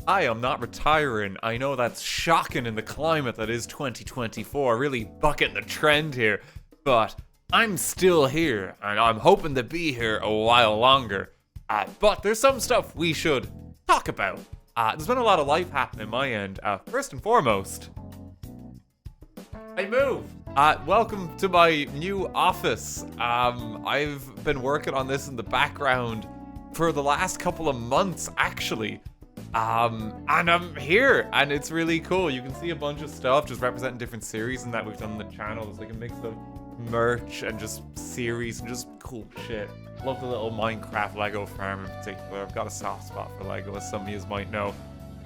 I am not retiring. I know that's shocking in the climate that is 2024, really bucking the trend here. But I'm still here, and I'm hoping to be here a while longer. But there's some stuff we should talk about. There's been a lot of life happening my end. First and foremost, I moved. Welcome to my new office. I've been working on this in the background for the last couple of months, actually. And I'm here, and it's really cool. You can see a bunch of stuff just representing different series and that we've done on the channel. There's like a mix of merch and just series and just cool shit. Love the little Minecraft Lego farm in particular. I've got a soft spot for Lego, as some of you might know.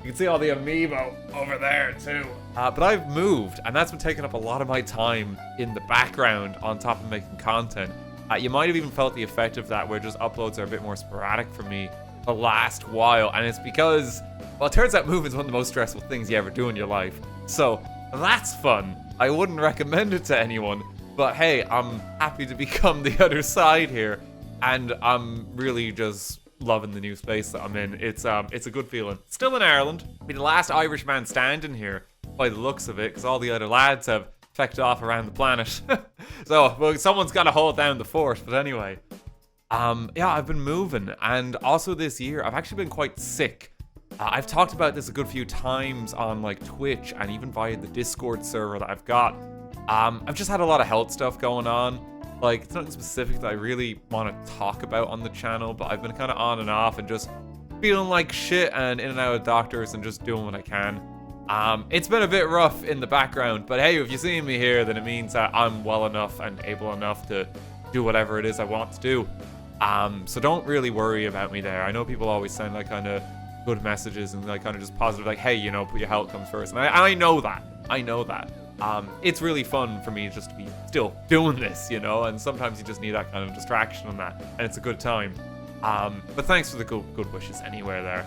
You can see all the amiibo over there too. But I've moved, and that's been taking up a lot of my time in the background on top of making content. You might have even felt the effect of that, where just uploads are a bit more sporadic for me the last while, and it's because, well, it turns out moving is one of the most stressful things you ever do in your life. So that's fun. I wouldn't recommend it to anyone, but hey, I'm happy to become the other side here, and I'm really just loving the new space that I'm in. It's a good feeling. Still in Ireland. Be the last Irish man standing here by the looks of it, because all the other lads have fecked off around the planet. So, well, someone's got to hold down the fort. But anyway, yeah, I've been moving, and also this year I've actually been quite sick. I've talked about this a good few times on like Twitch and even via the Discord server that I've got. I've just had a lot of health stuff going on. Like, it's nothing specific that I really want to talk about on the channel, but I've been kind of on and off and just feeling like shit and in and out of doctors and just doing what I can. It's been a bit rough in the background, but hey, if you're seeing me here, then it means that I'm well enough and able enough to do whatever it is I want to do. So don't really worry about me there. I know people always send like kind of good messages and like kind of just positive, like, hey, you know, put your health comes first. And I know that. I know that. It's really fun for me just to be still doing this, you know, and sometimes you just need that kind of distraction on that, and it's a good time. But thanks for the good wishes anywhere there.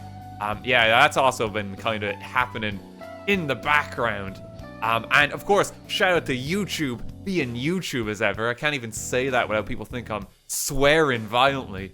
Yeah, that's also been kind of happening in the background. And of course, shout out to YouTube being YouTube as ever. I can't even say that without people think I'm swearing violently.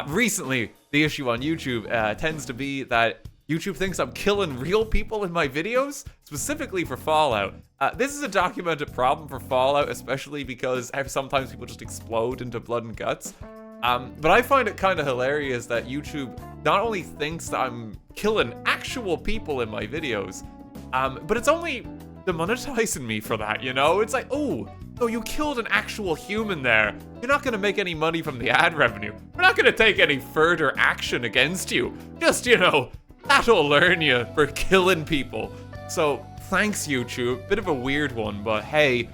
Recently, the issue on YouTube tends to be that YouTube thinks I'm killing real people in my videos, specifically for Fallout. This is a documented problem for Fallout, especially because sometimes people just explode into blood and guts. But I find it kind of hilarious that YouTube not only thinks that I'm killing actual people in my videos, but it's only demonetizing me for that, you know? It's like, oh, you killed an actual human there. You're not going to make any money from the ad revenue. We're not going to take any further action against you. Just, you know, that'll learn you for killing people. So, thanks, YouTube. Bit of a weird one, but hey,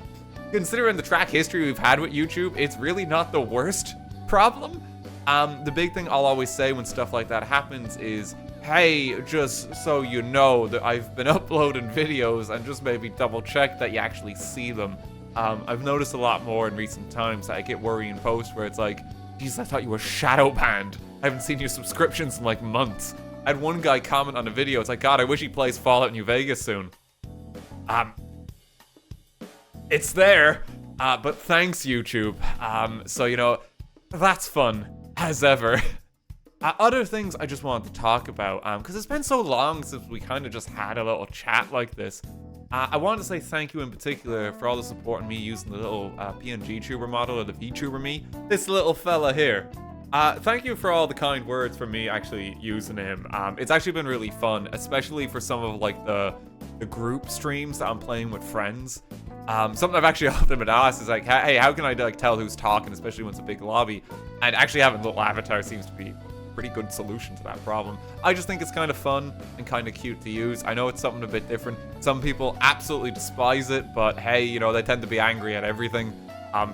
considering the track history we've had with YouTube, it's really not the worst problem. The big thing I'll always say when stuff like that happens is, hey, just so you know that I've been uploading videos, and just maybe double check that you actually see them. I've noticed a lot more in recent times that I get worrying posts where it's like, geez, I thought you were shadow banned. I haven't seen your subscriptions in like months. I had one guy comment on a video, it's like, God, I wish he plays Fallout New Vegas soon. It's there, but thanks, YouTube. So, you know, that's fun, as ever. Other things I just wanted to talk about, because it's been so long since we kind of just had a little chat like this. I wanted to say thank you in particular for all the support in me using the little PNG tuber model, or the VTuber me. This little fella here. Thank you for all the kind words from me actually using him. It's actually been really fun, especially for some of like the group streams that I'm playing with friends. Something I've actually often been asked is like, hey, how can I like tell who's talking, especially when it's a big lobby? And actually having a little avatar seems to be a pretty good solution to that problem. I just think it's kind of fun and kind of cute to use. I know it's something a bit different. Some people absolutely despise it, but hey, you know, they tend to be angry at everything.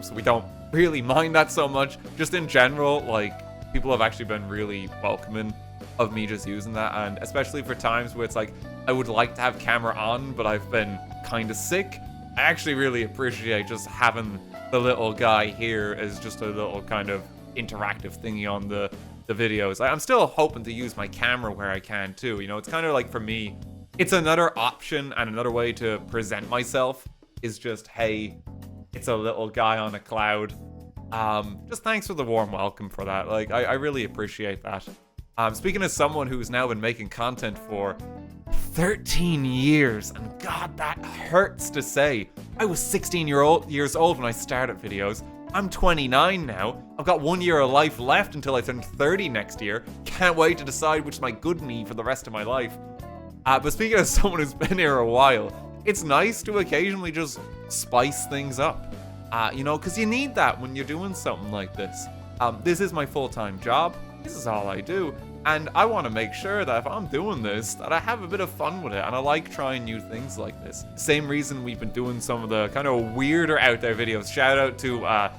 So we don't really mind that so much. Just in general, like, people have actually been really welcoming of me just using that, and especially for times where it's like, I would like to have camera on, but I've been kind of sick. I actually really appreciate just having the little guy here as just a little kind of interactive thingy on the videos. I'm still hoping to use my camera where I can too. You know, it's kind of like, for me, it's another option and another way to present myself is just, hey, it's a little guy on a cloud. Just thanks for the warm welcome for that. Like, I really appreciate that. Speaking as someone who's now been making content for 13 years, and God, that hurts to say. I was 16 years old when I started videos. I'm 29 now. I've got 1 year of life left until I turn 30 next year. Can't wait to decide which is my good me for the rest of my life. But speaking as someone who's been here a while, it's nice to occasionally just spice things up. You know, because you need that when you're doing something like this. This is my full-time job. This is all I do. And I want to make sure that if I'm doing this, that I have a bit of fun with it. And I like trying new things like this. Same reason we've been doing some of the kind of weirder out there videos. Shout out to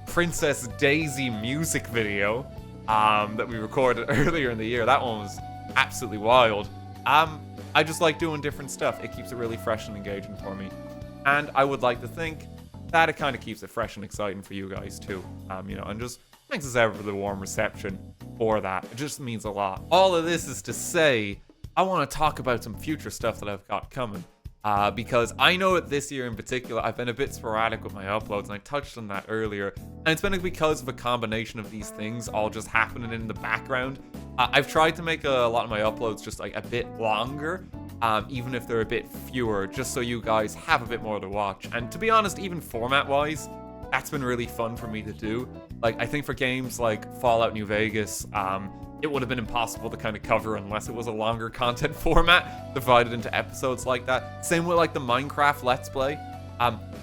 Princess Daisy music video that we recorded earlier in the year. That one was absolutely wild. I just like doing different stuff. It keeps it really fresh and engaging for me. And I would like to think that it kind of keeps it fresh and exciting for you guys too. You know, and just thanks as ever for the warm reception for that. It just means a lot. All of this is to say, I want to talk about some future stuff that I've got coming. Because I know that this year in particular, I've been a bit sporadic with my uploads, and I touched on that earlier. And it's been because of a combination of these things all just happening in the background. I've tried to make a lot of my uploads just like a bit longer, even if they're a bit fewer, just so you guys have a bit more to watch. And to be honest, even format-wise, that's been really fun for me to do. Like, I think for games like Fallout New Vegas, it would have been impossible to kind of cover unless it was a longer content format divided into episodes like that. Same with like the Minecraft Let's Play.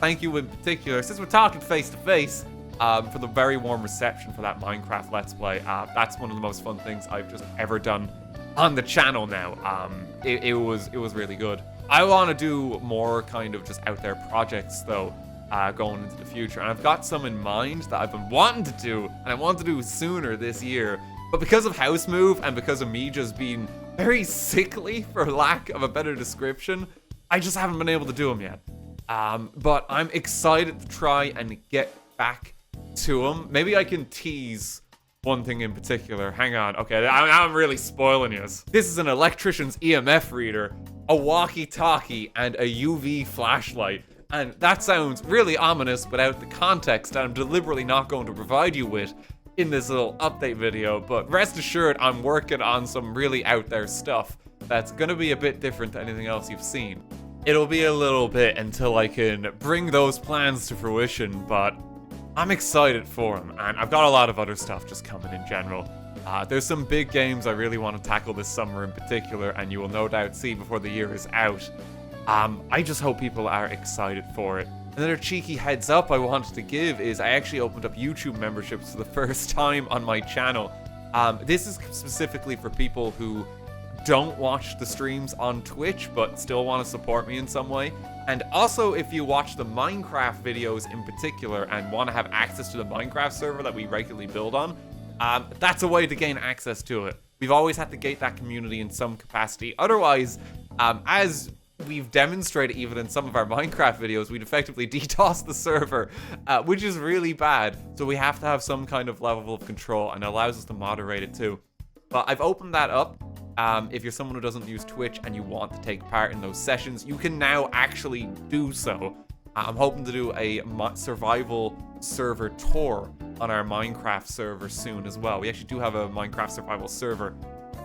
Thank you in particular, since we're talking face to face, for the very warm reception for that Minecraft Let's Play. That's one of the most fun things I've just ever done on the channel now. It was really good. I want to do more kind of just out there projects though, going into the future. And I've got some in mind that I've been wanting to do, and I want to do sooner this year. But because of house move and because of me just being very sickly, for lack of a better description, I just haven't been able to do them yet. But I'm excited to try and get back to them. Maybe I can tease one thing in particular. Hang on. Okay, I'm really spoiling you. This is an electrician's EMF reader, a walkie-talkie, and a UV flashlight. And that sounds really ominous without the context that I'm deliberately not going to provide you with in this little update video, but rest assured I'm working on some really out there stuff that's gonna be a bit different to anything else you've seen. It'll be a little bit until I can bring those plans to fruition, but I'm excited for them, and I've got a lot of other stuff just coming in general. There's some big games I really want to tackle this summer in particular, and you will no doubt see before the year is out. I just hope people are excited for it. Another cheeky heads up I wanted to give is I actually opened up YouTube memberships for the first time on my channel. This is specifically for people who don't watch the streams on Twitch but still want to support me in some way. And also if you watch the Minecraft videos in particular and want to have access to the Minecraft server that we regularly build on, that's a way to gain access to it. We've always had to gate that community in some capacity. Otherwise, as we've demonstrated even in some of our Minecraft videos, we'd effectively DDoS the server, which is really bad. So we have to have some kind of level of control, and it allows us to moderate it too. But I've opened that up. If you're someone who doesn't use Twitch and you want to take part in those sessions, you can now actually do so. I'm hoping to do a survival server tour on our Minecraft server soon as well. We actually do have a Minecraft survival server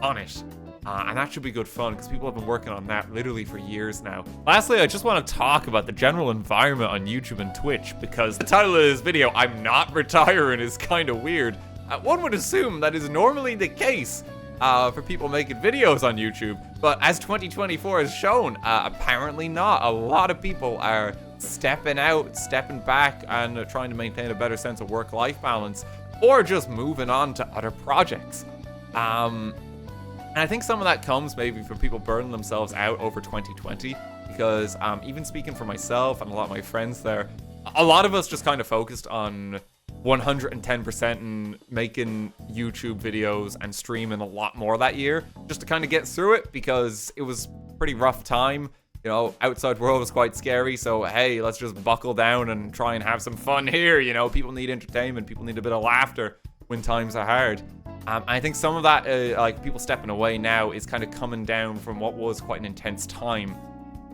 on it. And that should be good fun because people have been working on that literally for years now. Lastly, I just want to talk about the general environment on YouTube and Twitch because the title of this video, I'm Not Retiring, is kind of weird. One would assume that is normally the case for people making videos on YouTube, but as 2024 has shown, apparently not. A lot of people are stepping out, stepping back, and trying to maintain a better sense of work-life balance, or just moving on to other projects. And I think some of that comes maybe from people burning themselves out over 2020, because even speaking for myself and a lot of my friends there, a lot of us just kind of focused on 110% and making YouTube videos and streaming a lot more that year, just to kind of get through it, because it was a pretty rough time. You know, outside world was quite scary, so hey, let's just buckle down and try and have some fun here. You know, people need entertainment, people need a bit of laughter when times are hard. I think some of that, like people stepping away now, is kind of coming down from what was quite an intense time.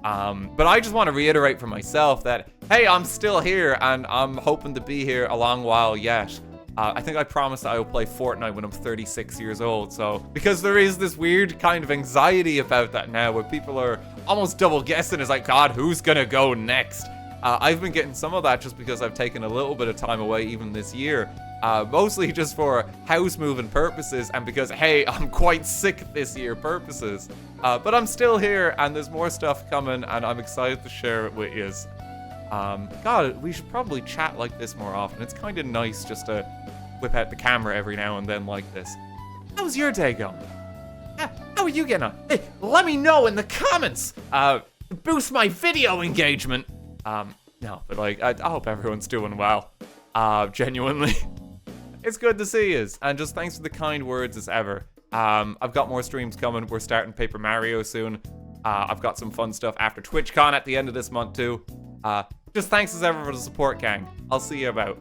But I just want to reiterate for myself that, hey, I'm still here and I'm hoping to be here a long while yet. I think I promised that I will play Fortnite when I'm 36 years old, so... Because there is this weird kind of anxiety about that now, where people are almost double guessing. It's like, God, who's gonna go next? I've been getting some of that just because I've taken a little bit of time away even this year. Mostly just for house moving purposes and because, hey, I'm quite sick this year purposes. But I'm still here and there's more stuff coming and I'm excited to share it with you. God, we should probably chat like this more often. It's kind of nice just to whip out the camera every now and then like this. How's your day going? How are you getting on? Hey, let me know in the comments. Boost my video engagement. No, but like, I hope everyone's doing well. Genuinely. It's good to see you, and just thanks for the kind words as ever. I've got more streams coming. We're starting Paper Mario soon. I've got some fun stuff after TwitchCon at the end of this month too. Just thanks as ever for the support, gang. I'll see you about.